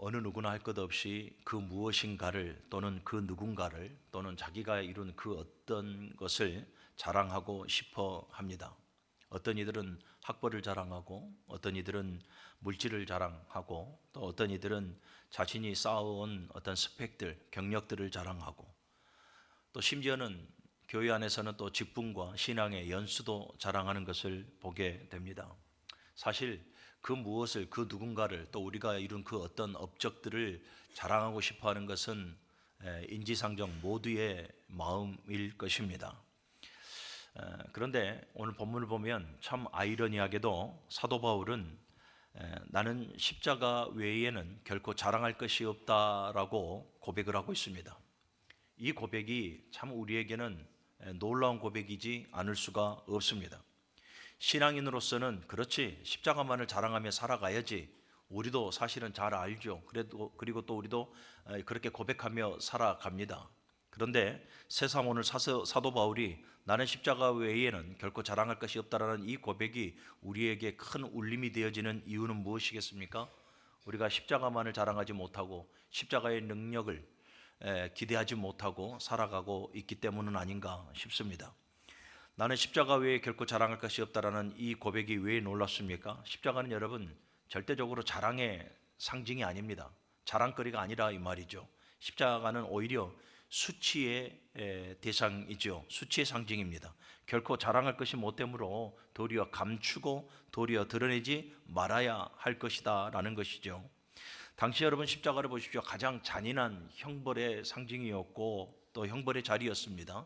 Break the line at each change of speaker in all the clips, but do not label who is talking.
어느 누구나 할 것 없이 그 무엇인가를 또는 그 누군가를 또는 자기가 이룬 그 어떤 것을 자랑하고 싶어 합니다. 어떤 이들은 학벌을 자랑하고 어떤 이들은 물질을 자랑하고 또 어떤 이들은 자신이 쌓아온 어떤 스펙들, 경력들을 자랑하고 또 심지어는 교회 안에서는 또 직분과 신앙의 연수도 자랑하는 것을 보게 됩니다. 사실 그 무엇을 그 누군가를 또 우리가 이룬 그 어떤 업적들을 자랑하고 싶어하는 것은 인지상정 모두의 마음일 것입니다. 그런데 오늘 본문을 보면 참 아이러니하게도 사도 바울은 나는 십자가 외에는 결코 자랑할 것이 없다라고 고백을 하고 있습니다. 이 고백이 참 우리에게는 놀라운 고백이지 않을 수가 없습니다. 신앙인으로서는 그렇지 십자가만을 자랑하며 살아가야지 우리도 사실은 잘 알죠. 그리고 또 우리도 그렇게 고백하며 살아갑니다. 그런데 새삼 오늘 사도 바울이 나는 십자가 외에는 결코 자랑할 것이 없다라는 이 고백이 우리에게 큰 울림이 되어지는 이유는 무엇이겠습니까? 우리가 십자가만을 자랑하지 못하고 십자가의 능력을 기대하지 못하고 살아가고 있기 때문은 아닌가 싶습니다. 나는 십자가 외에 결코 자랑할 것이 없다라는 이 고백이 왜 놀랍습니까? 십자가는 여러분 절대적으로 자랑의 상징이 아닙니다. 자랑거리가 아니라 이 말이죠. 십자가는 오히려 수치의 대상이죠. 수치의 상징입니다. 결코 자랑할 것이 못되므로 도리어 감추고 도리어 드러내지 말아야 할 것이다 라는 것이죠. 당시 여러분 십자가를 보십시오. 가장 잔인한 형벌의 상징이었고 또 형벌의 자리였습니다.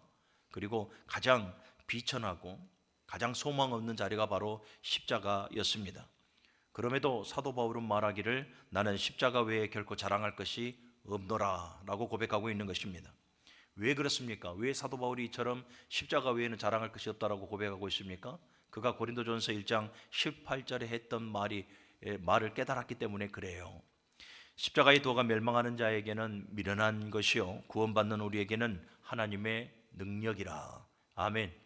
그리고 가장 비천하고 가장 소망 없는 자리가 바로 십자가였습니다. 그럼에도 사도 바울은 말하기를 나는 십자가 외에 결코 자랑할 것이 없노라 라고 고백하고 있는 것입니다. 왜 그렇습니까? 왜 사도 바울이 이처럼 십자가 외에는 자랑할 것이 없다라고 고백하고 있습니까? 그가 고린도전서 1장 18절에 했던 말을 깨달았기 때문에 그래요. 십자가의 도가 멸망하는 자에게는 미련한 것이요 구원받는 우리에게는 하나님의 능력이라. 아멘.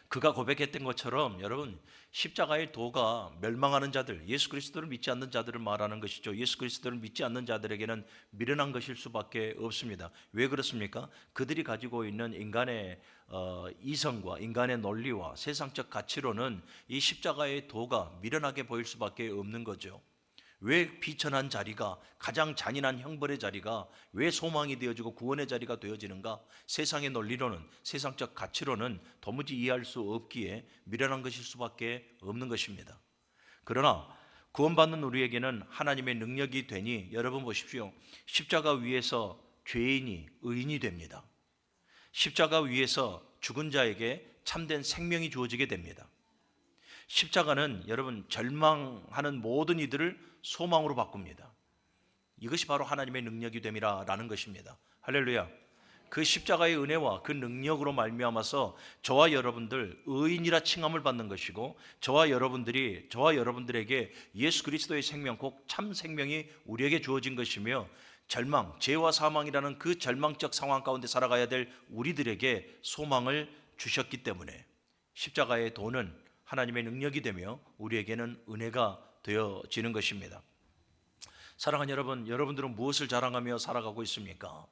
그가 고백했던 것처럼 여러분 십자가의 도가 멸망하는 자들, 예수 그리스도를 믿지 않는 자들을 말하는 것이죠. 예수 그리스도를 믿지 않는 자들에게는 미련한 것일 수밖에 없습니다. 왜 그렇습니까? 그들이 가지고 있는 인간의 이성과 인간의 논리와 세상적 가치로는 이 십자가의 도가 미련하게 보일 수밖에 없는 거죠. 왜 비천한 자리가, 가장 잔인한 형벌의 자리가 왜 소망이 되어지고 구원의 자리가 되어지는가? 세상의 논리로는, 세상적 가치로는 도무지 이해할 수 없기에 미련한 것일 수밖에 없는 것입니다. 그러나 구원받는 우리에게는 하나님의 능력이 되니 여러분 보십시오. 십자가 위에서 죄인이 의인이 됩니다. 십자가 위에서 죽은 자에게 참된 생명이 주어지게 됩니다. 십자가는 여러분 절망하는 모든 이들을 소망으로 바꿉니다. 이것이 바로 하나님의 능력이 됨이라는 것입니다. 할렐루야. 그 십자가의 은혜와 그 능력으로 말미암아서 저와 여러분들 의인이라 칭함을 받는 것이고 저와 여러분들에게 예수 그리스도의 생명, 곧 참 생명이 우리에게 주어진 것이며 절망, 죄와 사망이라는 그 절망적 상황 가운데 살아가야 될 우리들에게 소망을 주셨기 때문에 십자가의 도는 하나님의 능력이 되며 우리에게는 은혜가 되어지는 것입니다. 사랑하는 여러분, 여러분들은 무엇을 자랑하며 살아가고 있습니까?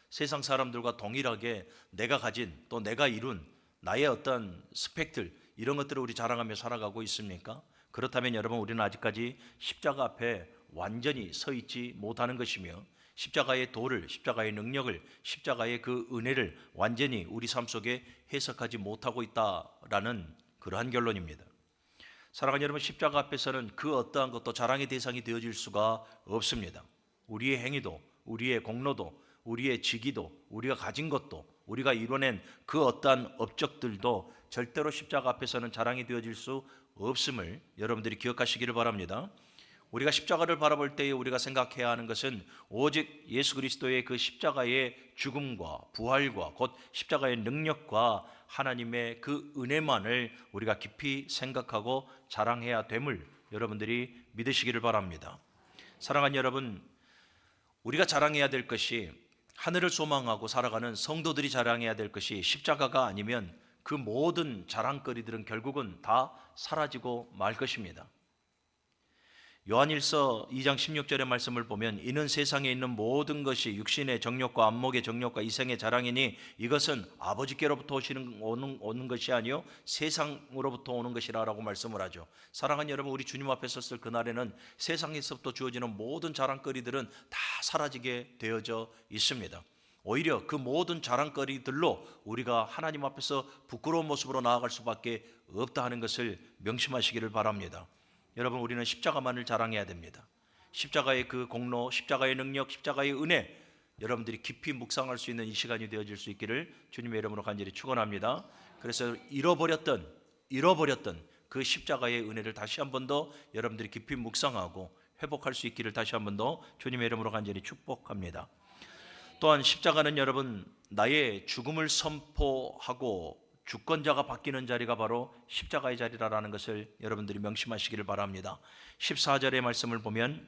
세상 사람들과 동일하게 내가 가진 또 내가 이룬 나의 어떤 스펙들 이런 것들을 우리 자랑하며 살아가고 있습니까? 그렇다면 여러분 우리는 아직까지 십자가 앞에 완전히 서 있지 못하는 것이며 십자가의 도를, 십자가의 능력을, 십자가의 그 은혜를 완전히 우리 삶 속에 해석하지 못하고 있다라는 그러한 결론입니다. 사랑하는 여러분, 십자가 앞에서는 그 어떠한 것도 자랑의 대상이 되어질 수가 없습니다. 우리의 행위도, 우리의 공로도, 우리의 직위도, 우리가 가진 것도, 우리가 이뤄낸 그 어떠한 업적들도 절대로 십자가 앞에서는 자랑이 되어질 수 없음을 여러분들이 기억하시기를 바랍니다. 우리가 십자가를 바라볼 때에 우리가 생각해야 하는 것은 오직 예수 그리스도의 그 십자가의 죽음과 부활과 곧 십자가의 능력과 하나님의 그 은혜만을 우리가 깊이 생각하고 자랑해야 됨을 여러분들이 믿으시기를 바랍니다. 사랑하는 여러분, 우리가 자랑해야 될 것이 하늘을 소망하고 살아가는 성도들이 자랑해야 될 것이 십자가가 아니면 그 모든 자랑거리들은 결국은 다 사라지고 말 것입니다. 요한일서 2장 16절의 말씀을 보면 이는 세상에 있는 모든 것이 육신의 정욕과 안목의 정욕과 이생의 자랑이니 이것은 아버지께로부터 오는 것이 아니요 세상으로부터 오는 것이라고 말씀을 하죠. 사랑하는 여러분, 우리 주님 앞에 섰을 그날에는 세상에서부터 주어지는 모든 자랑거리들은 다 사라지게 되어져 있습니다. 오히려 그 모든 자랑거리들로 우리가 하나님 앞에서 부끄러운 모습으로 나아갈 수밖에 없다 하는 것을 명심하시기를 바랍니다. 여러분, 우리는 십자가만을 자랑해야 됩니다. 십자가의 그 공로, 십자가의 능력, 십자가의 은혜, 여러분들이 깊이 묵상할 수 있는 이 시간이 되어질 수 있기를 주님의 이름으로 간절히 축원합니다. 그래서 잃어버렸던 그 십자가의 은혜를 다시 한 번 더 여러분들이 깊이 묵상하고 회복할 수 있기를 다시 한 번 더 주님의 이름으로 간절히 축복합니다. 또한 십자가는 여러분, 나의 죽음을 선포하고 주권자가 바뀌는 자리가 바로 십자가의 자리라는 것을 여러분들이 명심하시기를 바랍니다. 14절의 말씀을 보면,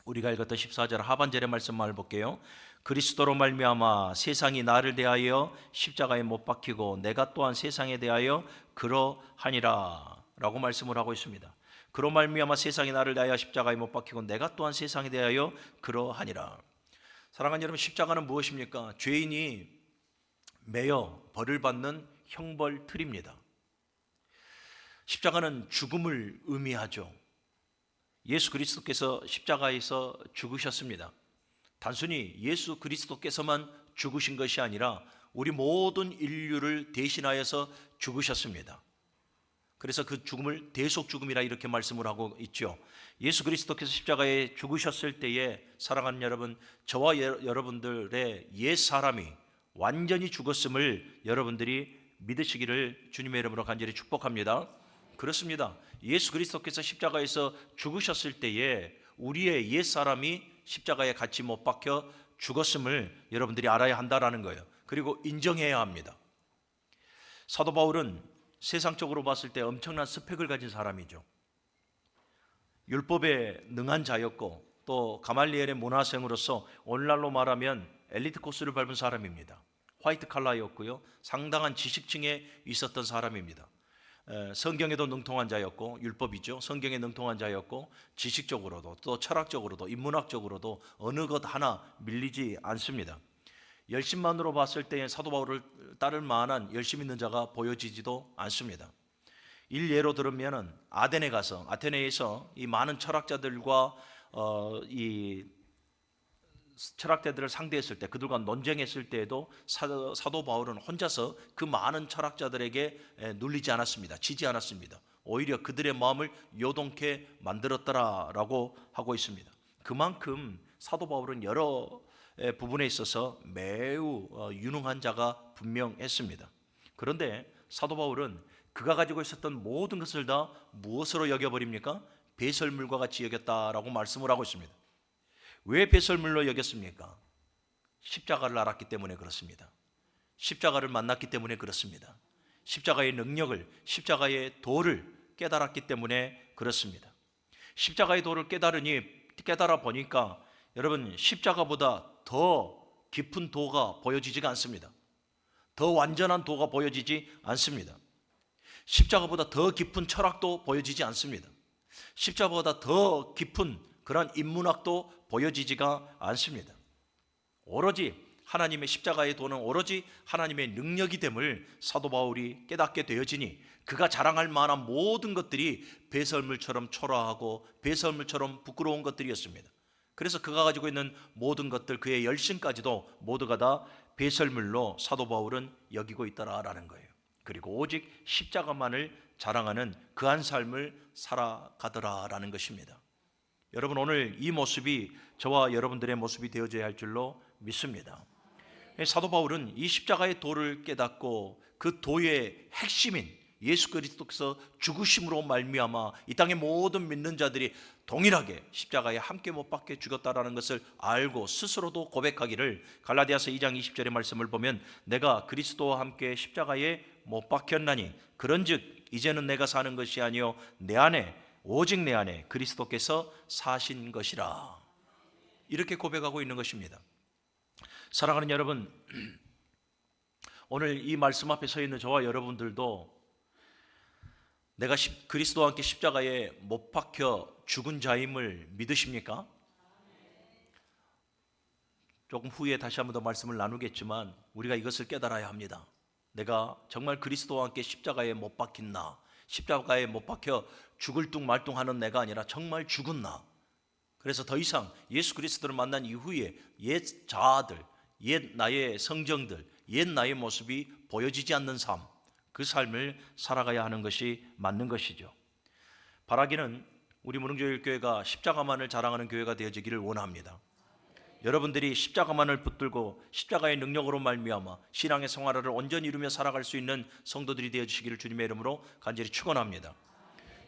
우리가 읽었던 14절 하반절의 말씀만 볼게요. 그리스도로 말미암아 세상이 나를 대하여 십자가에 못 박히고 내가 또한 세상에 대하여 그러하니라 라고 말씀을 하고 있습니다. 그로 말미암아 세상이 나를 대하여 십자가에 못 박히고 내가 또한 세상에 대하여 그러하니라. 사랑하는 여러분, 십자가는 무엇입니까? 죄인이 매여 벌을 받는 형벌틀입니다. 십자가는 죽음을 의미하죠. 예수 그리스도께서 십자가에서 죽으셨습니다. 단순히 예수 그리스도께서만 죽으신 것이 아니라 우리 모든 인류를 대신하여서 죽으셨습니다. 그래서 그 죽음을 대속 죽음이라 이렇게 말씀을 하고 있죠. 예수 그리스도께서 십자가에 죽으셨을 때에 사랑하는 여러분, 저와 여러분들의 옛 사람이 완전히 죽었음을 여러분들이 믿으시기를 주님의 이름으로 간절히 축복합니다. 그렇습니다. 예수 그리스도께서 십자가에서 죽으셨을 때에 우리의 옛 사람이 십자가에 같이 못 박혀 죽었음을 여러분들이 알아야 한다라는 거예요. 그리고 인정해야 합니다. 사도 바울은 세상적으로 봤을 때 엄청난 스펙을 가진 사람이죠. 율법에 능한 자였고 또 가말리엘의 문화생으로서 오늘날로 말하면 엘리트 코스를 밟은 사람입니다. 화이트 칼라였고요, 상당한 지식층에 있었던 사람입니다. 성경에도 능통한 자였고, 율법이죠, 성경에 능통한 자였고, 지식적으로도 또 철학적으로도 인문학적으로도 어느 것 하나 밀리지 않습니다. 열심만으로 봤을 때 사도 바울을 따를 만한 열심 있는 자가 보여지지도 않습니다. 일예로 들으면 아테네에서 이 많은 철학자들과 이 철학자들을 상대했을 때, 그들과 논쟁했을 때에도 사도 바울은 혼자서 그 많은 철학자들에게 눌리지 않았습니다. 지지 않았습니다. 오히려 그들의 마음을 요동케 만들었더라라고 하고 있습니다. 그만큼 사도 바울은 여러 부분에 있어서 매우 유능한 자가 분명했습니다. 그런데 사도 바울은 그가 가지고 있었던 모든 것을 다 무엇으로 여겨버립니까? 배설물과 같이 여겼다라고 말씀을 하고 있습니다. 왜 배설물로 여겼습니까? 십자가를 알았기 때문에 그렇습니다. 십자가를 만났기 때문에 그렇습니다. 십자가의 능력을, 십자가의 도를 깨달았기 때문에 그렇습니다. 십자가의 도를 깨달아 보니까 여러분, 십자가보다 더 깊은 도가 보여지지가 않습니다. 더 완전한 도가 보여지지 않습니다. 십자가보다 더 깊은 철학도 보여지지 않습니다. 십자가보다 더 깊은 그런 인문학도 보여지지가 않습니다. 오로지 하나님의 십자가의 도는 오로지 하나님의 능력이 됨을 사도 바울이 깨닫게 되어지니 그가 자랑할 만한 모든 것들이 배설물처럼 초라하고 배설물처럼 부끄러운 것들이었습니다. 그래서 그가 가지고 있는 모든 것들, 그의 열심까지도 모두가 다 배설물로 사도 바울은 여기고 있더라라는 거예요. 그리고 오직 십자가만을 자랑하는 그한 삶을 살아가더라라는 것입니다. 여러분, 오늘 이 모습이 저와 여러분들의 모습이 되어져야 할 줄로 믿습니다. 사도 바울은 이 십자가의 도를 깨닫고 그 도의 핵심인 예수 그리스도께서 죽으심으로 말미암아 이 땅의 모든 믿는 자들이 동일하게 십자가에 함께 못 박혀 죽었다라는 것을 알고 스스로도 고백하기를, 갈라디아서 2장 20절의 말씀을 보면 내가 그리스도와 함께 십자가에 못 박혔나니 그런즉 이제는 내가 사는 것이 아니요 오직 내 안에 그리스도께서 사신 것이라, 이렇게 고백하고 있는 것입니다. 사랑하는 여러분, 오늘 이 말씀 앞에 서 있는 저와 여러분들도 내가 그리스도와 함께 십자가에 못 박혀 죽은 자임을 믿으십니까? 조금 후에 다시 한번 더 말씀을 나누겠지만 우리가 이것을 깨달아야 합니다. 내가 정말 그리스도와 함께 십자가에 못 박힌 나, 십자가에 못 박혀 죽을 둥 말둥하는 내가 아니라 정말 죽은 나. 그래서 더 이상 예수 그리스도를 만난 이후에 옛 자아들, 옛 나의 성정들, 옛 나의 모습이 보여지지 않는 삶, 그 삶을 살아가야 하는 것이 맞는 것이죠. 바라기는 우리 무릉교회가 십자가만을 자랑하는 교회가 되어지기를 원합니다. 여러분들이 십자가만을 붙들고 십자가의 능력으로 말미암아 신앙의 생활을 온전히 이루며 살아갈 수 있는 성도들이 되어주시기를 주님의 이름으로 간절히 축원합니다.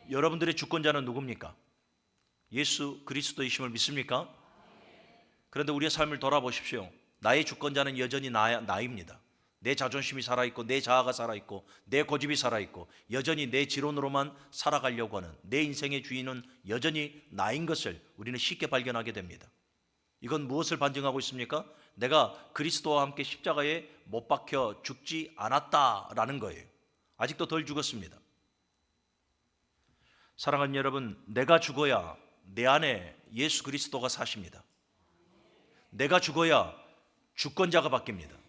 여러분들의 주권자는 누굽니까? 예수 그리스도이심을 믿습니까? 그런데 우리의 삶을 돌아보십시오. 나의 주권자는 여전히 나입니다. 내 자존심이 살아있고 내 자아가 살아있고 내 고집이 살아있고 여전히 내 지론으로만 살아가려고 하는 내 인생의 주인은 여전히 나인 것을 우리는 쉽게 발견하게 됩니다. 이건 무엇을 반증하고 있습니까? 내가 그리스도와 함께 십자가에 못 박혀 죽지 않았다라는 거예요. 아직도 덜 죽었습니다. 사랑하는 여러분, 내가 죽어야 내 안에 예수 그리스도가 사십니다. 내가 죽어야 주권자가 바뀝니다.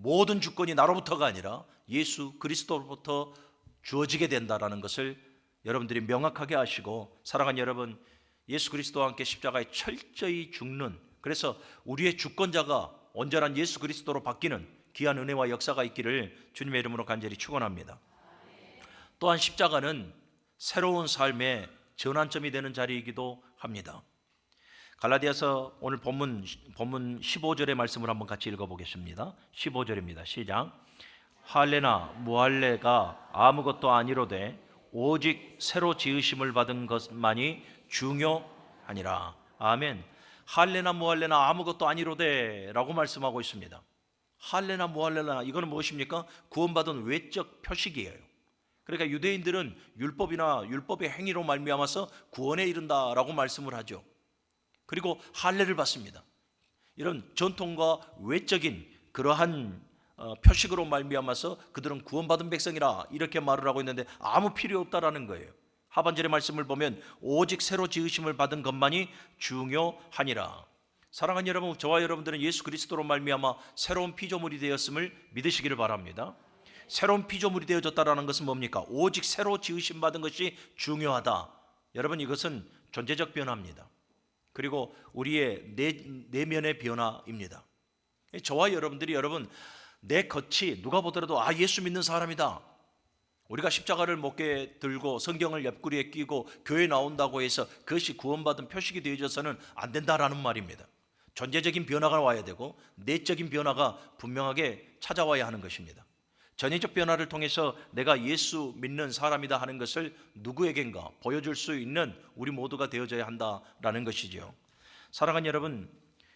모든 주권이 나로부터가 아니라 예수 그리스도로부터 주어지게 된다는 것을 여러분들이 명확하게 아시고, 사랑하는 여러분, 예수 그리스도와 함께 십자가에 철저히 죽는, 그래서 우리의 주권자가 온전한 예수 그리스도로 바뀌는 귀한 은혜와 역사가 있기를 주님의 이름으로 간절히 축원합니다. 또한 십자가는 새로운 삶의 전환점이 되는 자리이기도 합니다. 갈라디아서 오늘 본문 15절의 말씀을 한번 같이 읽어보겠습니다. 15절입니다. 시작. 할례나 무할례가 아무것도 아니로되 오직 새로 지으심을 받은 것만이 중요하니라. 아멘. 할례나 무할례나 아무것도 아니로되 라고 말씀하고 있습니다. 할례나 무할례나 이거는 무엇입니까? 구원받은 외적 표식이에요. 그러니까 유대인들은 율법이나 율법의 행위로 말미암아서 구원에 이른다라고 말씀을 하죠. 그리고 할례를 받습니다. 이런 전통과 외적인 그러한 표식으로 말미암아서 그들은 구원받은 백성이라 이렇게 말을 하고 있는데 아무 필요 없다라는 거예요. 하반절의 말씀을 보면 오직 새로 지으심을 받은 것만이 중요하니라. 사랑하는 여러분, 저와 여러분들은 예수 그리스도로 말미암아 새로운 피조물이 되었음을 믿으시기를 바랍니다. 새로운 피조물이 되어졌다라는 것은 뭡니까? 오직 새로 지으심 받은 것이 중요하다. 여러분, 이것은 존재적 변화입니다. 그리고 우리의 내면의 변화입니다. 저와 여러분들이 내 겉이 누가 보더라도 예수 믿는 사람이다. 우리가 십자가를 목에 들고 성경을 옆구리에 끼고 교회 나온다고 해서 그것이 구원받은 표식이 되어져서는 안 된다라는 말입니다. 존재적인 변화가 와야 되고 내적인 변화가 분명하게 찾아와야 하는 것입니다. 전해적 변화를 통해서 내가 예수 믿는 사람이다 하는 것을 누구에겐가 보여줄 수 있는 우리 모두가 되어져야 한다라는 것이죠. 사랑하는 여러분,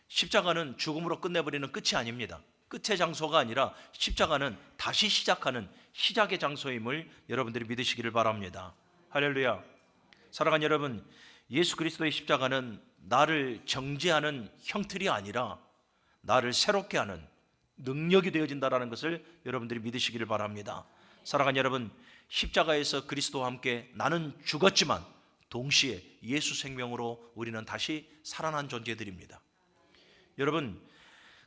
십자가는 죽음으로 끝내버리는 끝이 아닙니다. 끝의 장소가 아니라 십자가는 다시 시작하는 시작의 장소임을 여러분들이 믿으시기를 바랍니다. 할렐루야. 사랑하는 여러분, 예수 그리스도의 십자가는 나를 정죄하는 형틀이 아니라 나를 새롭게 하는 능력이 되어진다는 것을 여러분들이 믿으시기를 바랍니다. 사랑하는 여러분, 십자가에서 그리스도와 함께 나는 죽었지만 동시에 예수 생명으로 우리는 다시 살아난 존재들입니다. 여러분,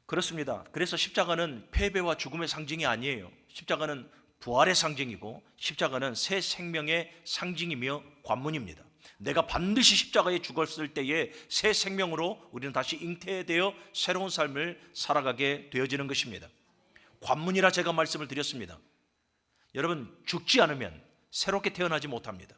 그렇습니다. 그래서 십자가는 패배와 죽음의 상징이 아니에요. 십자가는 부활의 상징이고 십자가는 새 생명의 상징이며 관문입니다. 내가 반드시 십자가에 죽었을 때에 새 생명으로 우리는 다시 잉태되어 새로운 삶을 살아가게 되어지는 것입니다. 관문이라 제가 말씀을 드렸습니다. 여러분, 죽지 않으면 새롭게 태어나지 못합니다.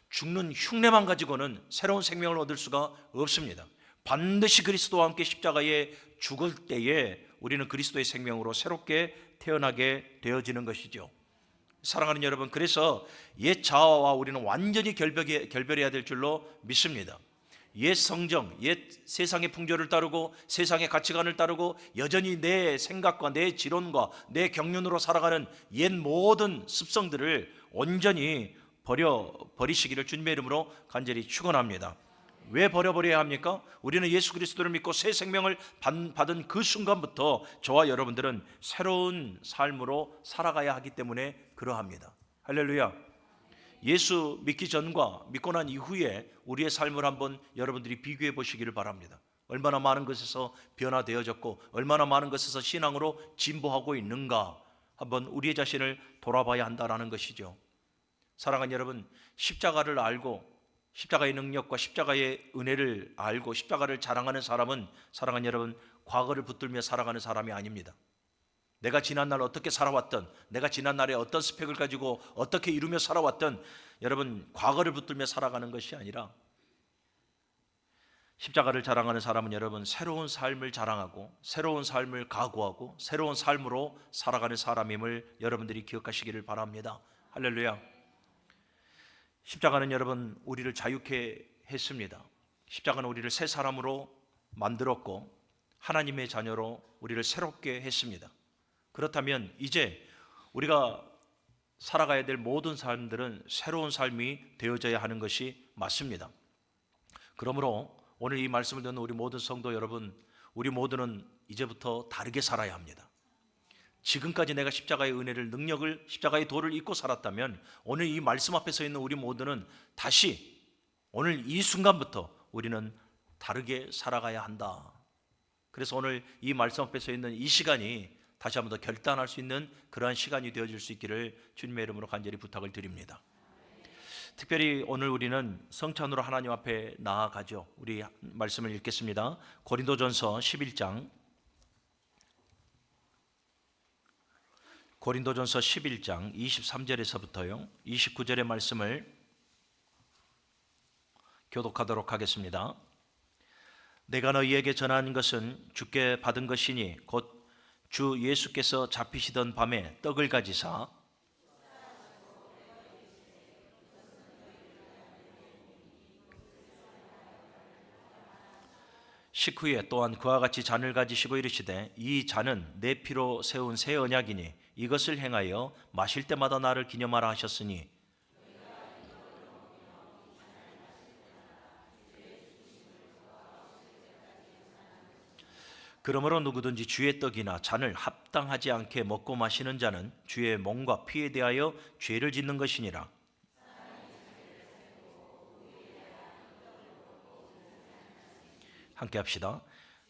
죽는 흉내만 가지고는 새로운 생명을 얻을 수가 없습니다. 반드시 그리스도와 함께 십자가에 죽을 때에 우리는 그리스도의 생명으로 새롭게 태어나게 되어지는 것이죠. 사랑하는 여러분, 그래서 옛 자아와 우리는 완전히 결별해야 될 줄로 믿습니다. 옛 성정, 옛 세상의 풍조를 따르고 세상의 가치관을 따르고 여전히 내 생각과 내 지론과 내 경륜으로 살아가는 옛 모든 습성들을 온전히 버리시기를 주님의 이름으로 간절히 축원합니다. 왜 버려버려야 합니까? 우리는 예수 그리스도를 믿고 새 생명을 받은 그 순간부터 저와 여러분들은 새로운 삶으로 살아가야 하기 때문에 그러합니다. 할렐루야. 예수 믿기 전과 믿고 난 이후에 우리의 삶을 한번 여러분들이 비교해 보시기를 바랍니다. 얼마나 많은 것에서 변화되어졌고 얼마나 많은 것에서 신앙으로 진보하고 있는가 한번 우리의 자신을 돌아봐야 한다는 것이죠. 사랑하는 여러분, 십자가를 알고 십자가의 능력과 십자가의 은혜를 알고 십자가를 자랑하는 사람은 사랑하는 여러분, 과거를 붙들며 살아가는 사람이 아닙니다. 내가 지난날 어떻게 살아왔던, 내가 지난날에 어떤 스펙을 가지고 어떻게 이루며 살아왔던, 여러분 과거를 붙들며 살아가는 것이 아니라 십자가를 자랑하는 사람은 여러분 새로운 삶을 자랑하고 새로운 삶을 각오하고 새로운 삶으로 살아가는 사람임을 여러분들이 기억하시기를 바랍니다. 할렐루야. 십자가는 여러분 우리를 자유케 했습니다. 십자가는 우리를 새 사람으로 만들었고 하나님의 자녀로 우리를 새롭게 했습니다. 그렇다면 이제 우리가 살아가야 될 모든 삶들은 새로운 삶이 되어져야 하는 것이 맞습니다. 그러므로 오늘 이 말씀을 듣는 우리 모든 성도 여러분, 우리 모두는 이제부터 다르게 살아야 합니다. 지금까지 내가 십자가의 은혜를, 능력을, 십자가의 도를 잊고 살았다면 오늘 이 말씀 앞에 서 있는 우리 모두는 다시 오늘 이 순간부터 우리는 다르게 살아가야 한다. 그래서 오늘 이 말씀 앞에 서 있는 이 시간이 다시 한번 더 결단할 수 있는 그러한 시간이 되어질 수 있기를 주님의 이름으로 간절히 부탁을 드립니다. 특별히 오늘 우리는 성찬으로 하나님 앞에 나아가죠. 우리 말씀을 읽겠습니다. 고린도전서 11장 23절에서부터요 29절의 말씀을 교독하도록 하겠습니다. 내가 너희에게 전한 것은 주께 받은 것이니 곧 주 예수께서 잡히시던 밤에 떡을 가지사 식후에 또한 그와 같이 잔을 가지시고 이르시되 이 잔은 내 피로 세운 새 언약이니 이것을 행하여 마실 때마다 나를 기념하라 하셨으니 그러므로 누구든지 주의 떡이나 잔을 합당하지 않게 먹고 마시는 자는 주의 몸과 피에 대하여 죄를 짓는 것이니라. 함께 합시다.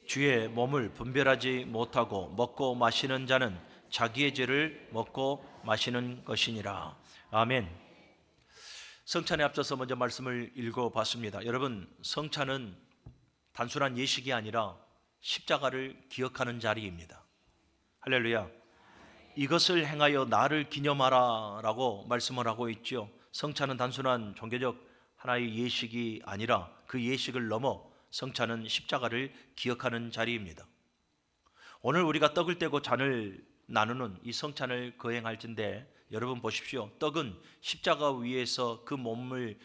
주의 몸을 분별하지 못하고 먹고 마시는 자는 자기의 죄를 먹고 마시는 것이니라. 아멘. 성찬에 앞서서 먼저 말씀을 읽어봤습니다. 여러분, 성찬은 단순한 예식이 아니라 십자가를 기억하는 자리입니다. 할렐루야. 이것을 행하여 나를 기념하라 라고 말씀을 하고 있죠. 성찬은 단순한 종교적 하나의 예식이 아니라 그 예식을 넘어 성찬은 십자가를 기억하는 자리입니다. 오늘 우리가 떡을 떼고 잔을 나누는 이 성찬을 거행할진데 여러분 보십시오. 떡은 십자가 위에서 그 몸을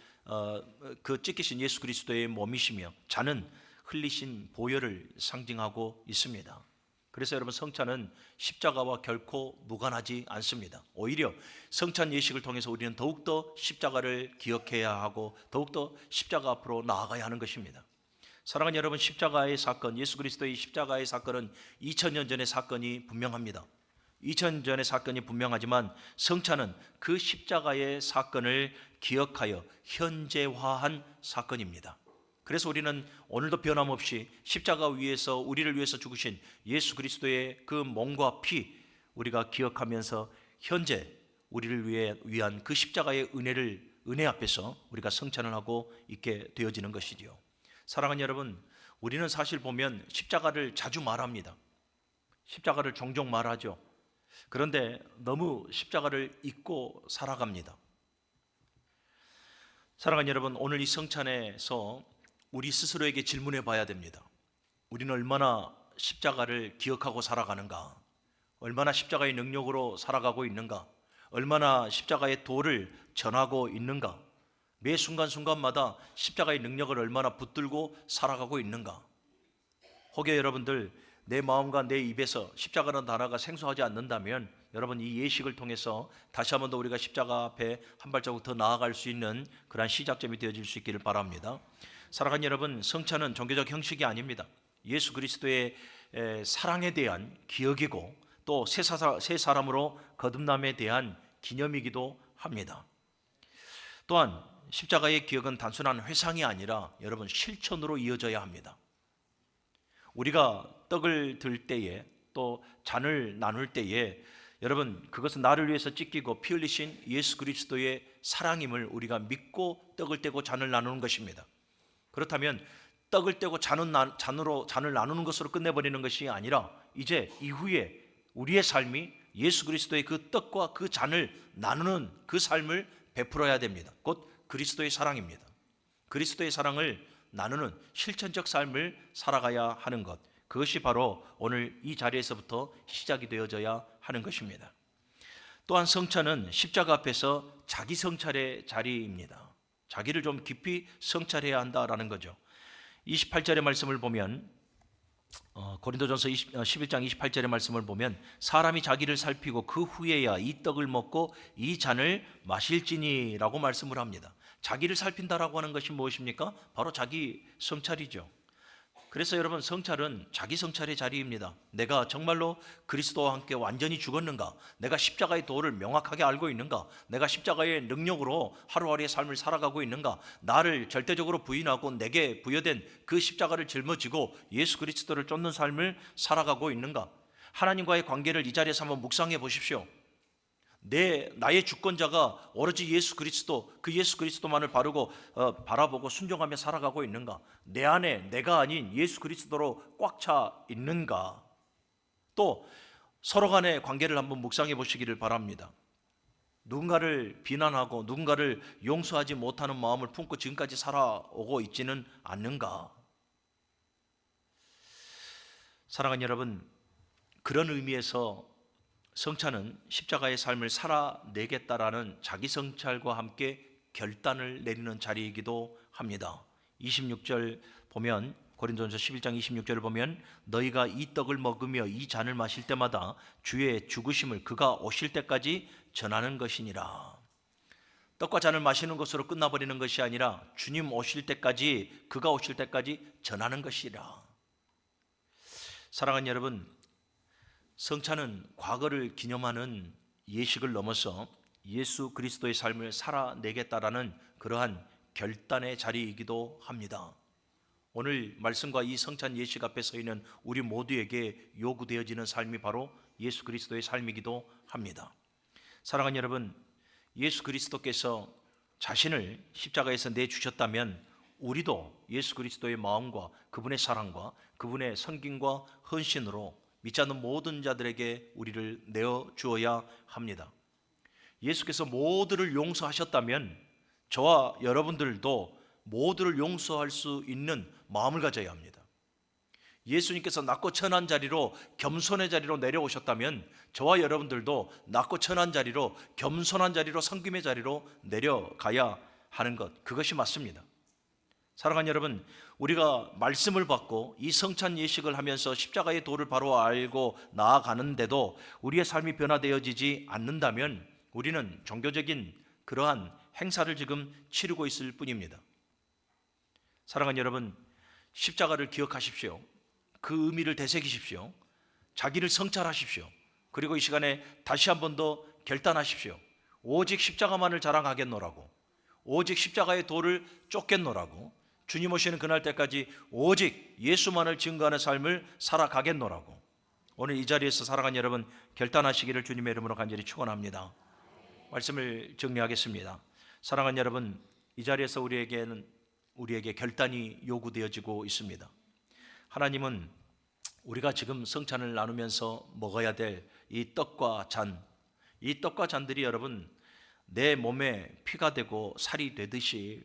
그 찢기신 예수 그리스도의 몸이시며 잔은 흘리신 보혈을 상징하고 있습니다. 그래서 여러분 성찬은 십자가와 결코 무관하지 않습니다. 오히려 성찬 예식을 통해서 우리는 더욱더 십자가를 기억해야 하고 더욱더 십자가 앞으로 나아가야 하는 것입니다. 사랑하는 여러분, 십자가의 사건, 예수 그리스도의 십자가의 사건은 2000년 전의 사건이 분명합니다. 2000년 전의 사건이 분명하지만 성찬은 그 십자가의 사건을 기억하여 현재화한 사건입니다. 그래서 우리는 오늘도 변함없이 십자가 위에서 우리를 위해서 죽으신 예수 그리스도의 그 몸과 피 우리가 기억하면서 현재 우리를 위한 그 십자가의 은혜 앞에서 우리가 성찬을 하고 있게 되어지는 것이지요. 사랑하는 여러분, 우리는 사실 보면 십자가를 자주 말합니다. 십자가를 종종 말하죠. 그런데 너무 십자가를 잊고 살아갑니다. 사랑하는 여러분, 오늘 이 성찬에서 우리 스스로에게 질문해 봐야 됩니다. 우리는 얼마나 십자가를 기억하고 살아가는가? 얼마나 십자가의 능력으로 살아가고 있는가? 얼마나 십자가의 도를 전하고 있는가? 매 순간순간마다 십자가의 능력을 얼마나 붙들고 살아가고 있는가? 혹여 여러분들 내 마음과 내 입에서 십자가라는 단어가 생소하지 않는다면 여러분 이 예식을 통해서 다시 한 번 더 우리가 십자가 앞에 한 발자국 더 나아갈 수 있는 그러한 시작점이 되어질 수 있기를 바랍니다. 사랑하는 여러분, 성찬은 종교적 형식이 아닙니다. 예수 그리스도의 사랑에 대한 기억이고 또 새 사람으로 거듭남에 대한 기념이기도 합니다. 또한 십자가의 기억은 단순한 회상이 아니라 여러분 실천으로 이어져야 합니다. 우리가 떡을 들 때에 또 잔을 나눌 때에 여러분 그것은 나를 위해서 찢기고 피 흘리신 예수 그리스도의 사랑임을 우리가 믿고 떡을 떼고 잔을 나누는 것입니다. 그렇다면 떡을 떼고 잔을 나누는 것으로 끝내버리는 것이 아니라 이제 이후에 우리의 삶이 예수 그리스도의 그 떡과 그 잔을 나누는 그 삶을 베풀어야 됩니다. 곧 그리스도의 사랑입니다. 그리스도의 사랑을 나누는 실천적 삶을 살아가야 하는 것, 그것이 바로 오늘 이 자리에서부터 시작이 되어져야 하는 것입니다. 또한 성찬은 십자가 앞에서 자기 성찰의 자리입니다. 자기를 좀 깊이 성찰해야 한다라는 거죠. 28절의 말씀을 보면 고린도전서 11장 28절의 말씀을 보면 사람이 자기를 살피고 그 후에야 이 떡을 먹고 이 잔을 마실지니 라고 말씀을 합니다. 자기를 살핀다라고 하는 것이 무엇입니까? 바로 자기 성찰이죠. 그래서 여러분 성찰은 자기 성찰의 자리입니다. 내가 정말로 그리스도와 함께 완전히 죽었는가? 내가 십자가의 도를 명확하게 알고 있는가? 내가 십자가의 능력으로 하루하루의 삶을 살아가고 있는가? 나를 절대적으로 부인하고 내게 부여된 그 십자가를 짊어지고 예수 그리스도를 쫓는 삶을 살아가고 있는가? 하나님과의 관계를 이 자리에서 한번 묵상해 보십시오. 나의 주권자가 오로지 예수 그리스도, 그 예수 그리스도만을 바라보고 순종하며 살아가고 있는가? 내 안에 내가 아닌 예수 그리스도로 꽉 차 있는가? 또 서로 간의 관계를 한번 묵상해 보시기를 바랍니다. 누군가를 비난하고 누군가를 용서하지 못하는 마음을 품고 지금까지 살아오고 있지는 않는가? 사랑하는 여러분, 그런 의미에서 성찬은 십자가의 삶을 살아내겠다라는 자기 성찰과 함께 결단을 내리는 자리이기도 합니다. 26절 보면 고린도전서 11장 26절을 보면 너희가 이 떡을 먹으며 이 잔을 마실 때마다 주의 죽으심을 그가 오실 때까지 전하는 것이니라. 떡과 잔을 마시는 것으로 끝나버리는 것이 아니라 주님 오실 때까지, 그가 오실 때까지 전하는 것이라. 사랑하는 여러분, 성찬은 과거를 기념하는 예식을 넘어서 예수 그리스도의 삶을 살아내겠다라는 그러한 결단의 자리이기도 합니다. 오늘 말씀과 이 성찬 예식 앞에 서 있는 우리 모두에게 요구되어지는 삶이 바로 예수 그리스도의 삶이기도 합니다. 사랑하는 여러분, 예수 그리스도께서 자신을 십자가에서 내주셨다면 우리도 예수 그리스도의 마음과 그분의 사랑과 그분의 섬김과 헌신으로 믿지 않는 모든 자들에게 우리를 내어주어야 합니다. 예수께서 모두를 용서하셨다면 저와 여러분들도 모두를 용서할 수 있는 마음을 가져야 합니다. 예수님께서 낮고 천한 자리로 겸손의 자리로 내려오셨다면 저와 여러분들도 낮고 천한 자리로 겸손한 자리로 섬김의 자리로 내려가야 하는 것, 그것이 맞습니다. 사랑하는 여러분, 우리가 말씀을 받고 이 성찬 예식을 하면서 십자가의 도를 바로 알고 나아가는데도 우리의 삶이 변화되어지지 않는다면 우리는 종교적인 그러한 행사를 지금 치르고 있을 뿐입니다. 사랑하는 여러분, 십자가를 기억하십시오. 그 의미를 되새기십시오. 자기를 성찰하십시오. 그리고 이 시간에 다시 한 번 더 결단하십시오. 오직 십자가만을 자랑하겠노라고, 오직 십자가의 도를 쫓겠노라고, 주님 오시는 그날 때까지 오직 예수만을 증거하는 삶을 살아가겠노라고. 오늘 이 자리에서 사랑하는 여러분, 결단하시기를 주님의 이름으로 간절히 축원합니다. 말씀을 정리하겠습니다. 사랑하는 여러분, 이 자리에서 우리에게 결단이 요구되어지고 있습니다. 하나님은 우리가 지금 성찬을 나누면서 먹어야 될 이 떡과 잔, 이 떡과 잔들이 여러분 내 몸에 피가 되고 살이 되듯이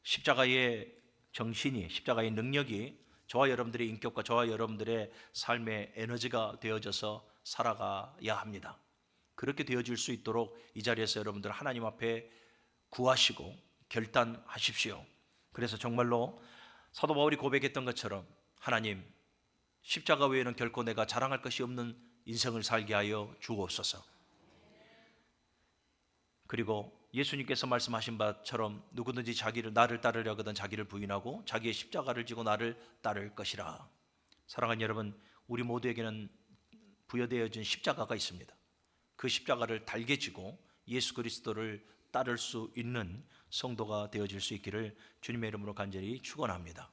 십자가의 정신이, 십자가의 능력이 저와 여러분들의 인격과 저와 여러분들의 삶의 에너지가 되어져서 살아가야 합니다. 그렇게 되어질 수 있도록 이 자리에서 여러분들 하나님 앞에 구하시고 결단하십시오. 그래서 정말로 사도 바울이 고백했던 것처럼 하나님, 십자가 외에는 결코 내가 자랑할 것이 없는 인생을 살게 하여 주옵소서. 그리고 예수님께서 말씀하신 바처럼 누구든지 나를 따르려거든 자기를 부인하고 자기의 십자가를 지고 나를 따를 것이라. 사랑하는 여러분, 우리 모두에게는 부여되어진 십자가가 있습니다. 그 십자가를 달게 지고 예수 그리스도를 따를 수 있는 성도가 되어질 수 있기를 주님의 이름으로 간절히 축원합니다.